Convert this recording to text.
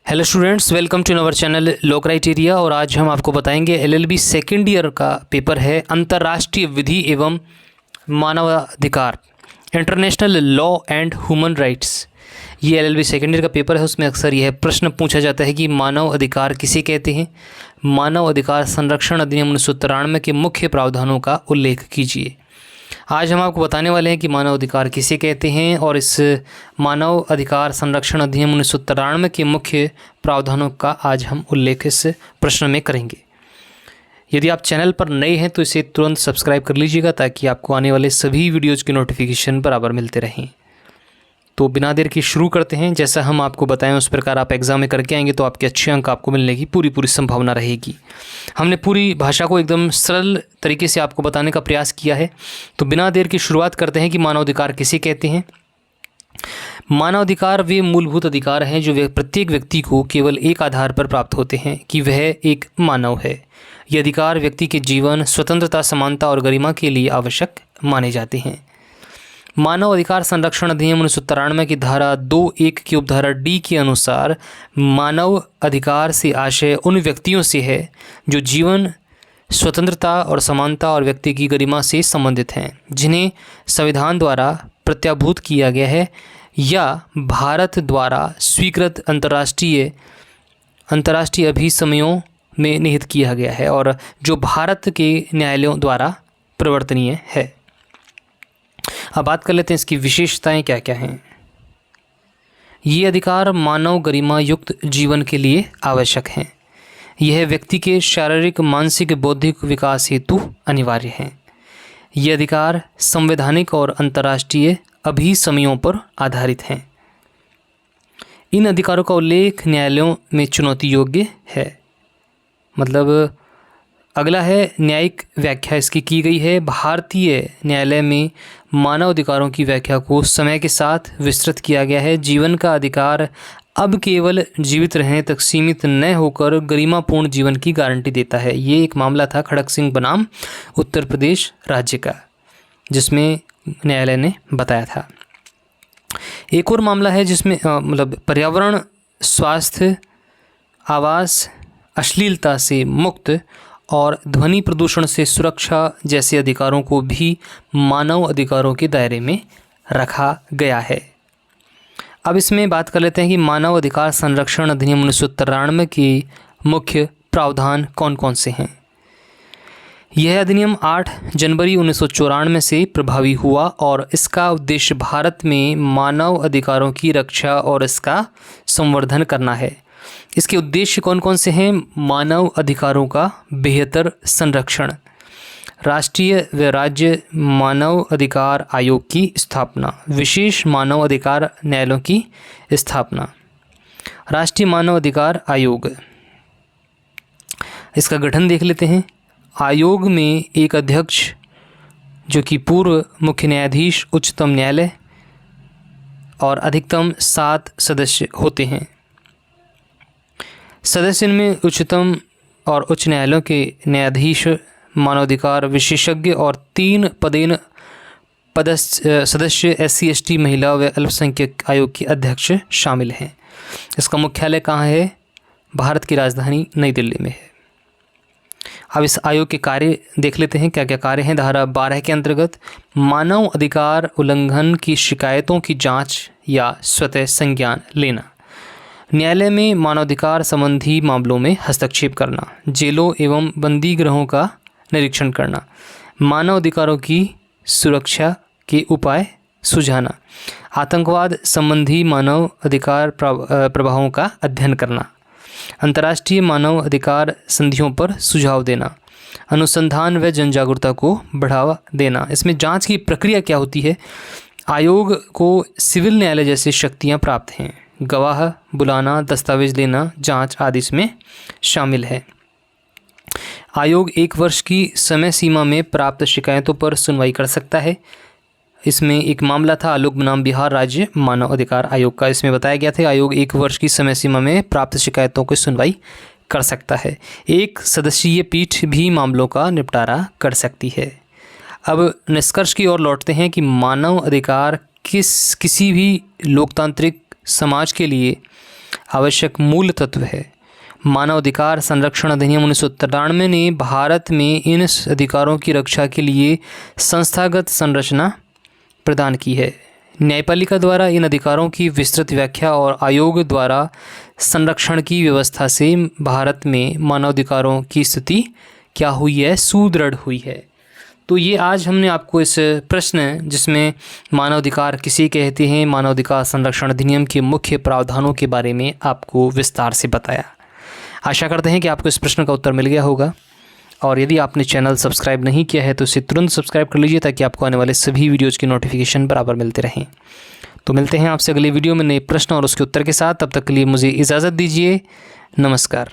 Hello students, welcome to our channel law criteria. और आज हम आपको बताएंगे एलएलबी सेकेंड ईयर का पेपर है अंतर्राष्ट्रीय विधि एवं मानवाधिकार, international law and human rights. ये एलएलबी सेकेंड ईयर का पेपर है। उसमें अक्सर यह प्रश्न पूछा जाता है कि मानव अधिकार किसे कहते हैं। मानव अधिकार संरक्षण अधिनियम 1993 के मुख्य प्रावधानों का उल्लेख कीजिए। आज हम आपको बताने वाले हैं कि मानव अधिकार किसे कहते हैं और इस मानव अधिकार संरक्षण अधिनियम 1993 के मुख्य प्रावधानों का आज हम उल्लेख इस प्रश्न में करेंगे। यदि आप चैनल पर नए हैं तो इसे तुरंत सब्सक्राइब कर लीजिएगा ताकि आपको आने वाले सभी वीडियोज़ की नोटिफिकेशन बराबर मिलते रहें। तो बिना देर के शुरू करते हैं। जैसा हम आपको बताएं उस प्रकार आप एग्ज़ाम में करके आएंगे तो आपके अच्छे अंक आपको मिलने की पूरी संभावना रहेगी। हमने पूरी भाषा को एकदम सरल तरीके से आपको बताने का प्रयास किया है। तो बिना देर की शुरुआत करते हैं कि मानवाधिकार किसे कहते हैं। मानवाधिकार वे मूलभूत अधिकार हैं जो प्रत्येक व्यक्ति को केवल एक आधार पर प्राप्त होते हैं कि वह एक मानव है। ये अधिकार व्यक्ति के जीवन, स्वतंत्रता, समानता और गरिमा के लिए आवश्यक माने जाते हैं। मानव अधिकार संरक्षण अधिनियम 1993 की धारा 2(1) की उपधारा डी के अनुसार मानव अधिकार से आशय उन व्यक्तियों से है जो जीवन, स्वतंत्रता और समानता और व्यक्ति की गरिमा से संबंधित हैं, जिन्हें संविधान द्वारा प्रत्याभूत किया गया है या भारत द्वारा स्वीकृत अंतर्राष्ट्रीय अभिसमयों में निहित किया गया है और जो भारत के न्यायालयों द्वारा प्रवर्तनीय है। अब बात कर लेते हैं इसकी विशेषताएं क्या क्या हैं। ये अधिकार मानव गरिमा युक्त जीवन के लिए आवश्यक हैं। यह व्यक्ति के शारीरिक, मानसिक, बौद्धिक विकास हेतु अनिवार्य हैं। ये अधिकार संवैधानिक और अंतर्राष्ट्रीय अभिसमयों पर आधारित हैं। इन अधिकारों का उल्लेख न्यायालयों में चुनौती योग्य है। मतलब अगला है न्यायिक व्याख्या इसकी की गई है। भारतीय न्यायालय में मानव अधिकारों की व्याख्या को समय के साथ विस्तृत किया गया है। जीवन का अधिकार अब केवल जीवित रहने तक सीमित न होकर गरिमापूर्ण जीवन की गारंटी देता है। ये एक मामला था खड़क सिंह बनाम उत्तर प्रदेश राज्य का, जिसमें न्यायालय ने बताया था। एक और मामला है जिसमें पर्यावरण, स्वास्थ्य, आवास, अश्लीलता से मुक्त और ध्वनि प्रदूषण से सुरक्षा जैसे अधिकारों को भी मानव अधिकारों के दायरे में रखा गया है। अब इसमें बात कर लेते हैं कि मानव अधिकार संरक्षण अधिनियम 1993 के मुख्य प्रावधान कौन कौन से हैं। यह अधिनियम 8 जनवरी 1994 से प्रभावी हुआ और इसका उद्देश्य भारत में मानव अधिकारों की रक्षा और इसका संवर्धन करना है। इसके उद्देश्य कौन कौन से हैं। मानव अधिकारों का बेहतर संरक्षण, राष्ट्रीय व राज्य मानव अधिकार आयोग की स्थापना, विशेष मानव अधिकार न्यायालयों की स्थापना। राष्ट्रीय मानव अधिकार आयोग, इसका गठन देख लेते हैं। आयोग में एक अध्यक्ष जो कि पूर्व मुख्य न्यायाधीश उच्चतम न्यायालय और अधिकतम 7 सदस्य होते हैं। सदस्य में उच्चतम और उच्च न्यायालयों के न्यायाधीश, मानवाधिकार विशेषज्ञ और 3 पदेन सदस्य SC ST महिला व अल्पसंख्यक आयोग के अध्यक्ष शामिल हैं। इसका मुख्यालय कहाँ है। भारत की राजधानी नई दिल्ली में है। अब इस आयोग के कार्य देख लेते हैं क्या क्या कार्य हैं। धारा 12 के अंतर्गत मानव अधिकार उल्लंघन की शिकायतों की जांच या स्वतः संज्ञान लेना, न्यायालय में मानवाधिकार संबंधी मामलों में हस्तक्षेप करना, जेलों एवं बंदी गृहों का निरीक्षण करना, मानव अधिकारों की सुरक्षा के उपाय सुझाना, आतंकवाद संबंधी मानव अधिकार प्रभावों का अध्ययन करना, अंतर्राष्ट्रीय मानव अधिकार संधियों पर सुझाव देना, अनुसंधान व जनजागरूकता को बढ़ावा देना। इसमें जांच की प्रक्रिया क्या होती है। आयोग को सिविल न्यायालय जैसी शक्तियां प्राप्त हैं। गवाह बुलाना, दस्तावेज लेना, जांच आदि इसमें शामिल है। आयोग 1 वर्ष की समय सीमा में प्राप्त शिकायतों पर सुनवाई कर सकता है। इसमें एक मामला था आलोक बनाम बिहार राज्य मानव अधिकार आयोग का। इसमें बताया गया था आयोग 1 वर्ष की समय सीमा में प्राप्त शिकायतों की सुनवाई कर सकता है। 1 सदस्यीय पीठ भी मामलों का निपटारा कर सकती है। अब निष्कर्ष की ओर लौटते हैं कि मानव अधिकार किसी भी लोकतांत्रिक समाज के लिए आवश्यक मूल तत्व है। मानवाधिकार संरक्षण अधिनियम 1993 ने भारत में इन अधिकारों की रक्षा के लिए संस्थागत संरचना प्रदान की है। न्यायपालिका द्वारा इन अधिकारों की विस्तृत व्याख्या और आयोग द्वारा संरक्षण की व्यवस्था से भारत में मानवाधिकारों की स्थिति क्या हुई है? सुदृढ़ हुई है। तो ये आज हमने आपको इस प्रश्न जिसमें मानवाधिकार किसे कहते हैं, मानवाधिकार संरक्षण अधिनियम के मुख्य प्रावधानों के बारे में आपको विस्तार से बताया। आशा करते हैं कि आपको इस प्रश्न का उत्तर मिल गया होगा, और यदि आपने चैनल सब्सक्राइब नहीं किया है तो इसे तुरंत सब्सक्राइब कर लीजिए ताकि आपको आने वाले सभी वीडियोज़ की नोटिफिकेशन बराबर मिलते रहें। तो मिलते हैं आपसे अगले वीडियो में नए प्रश्न और उसके उत्तर के साथ। तब तक के लिए मुझे इजाज़त दीजिए। नमस्कार।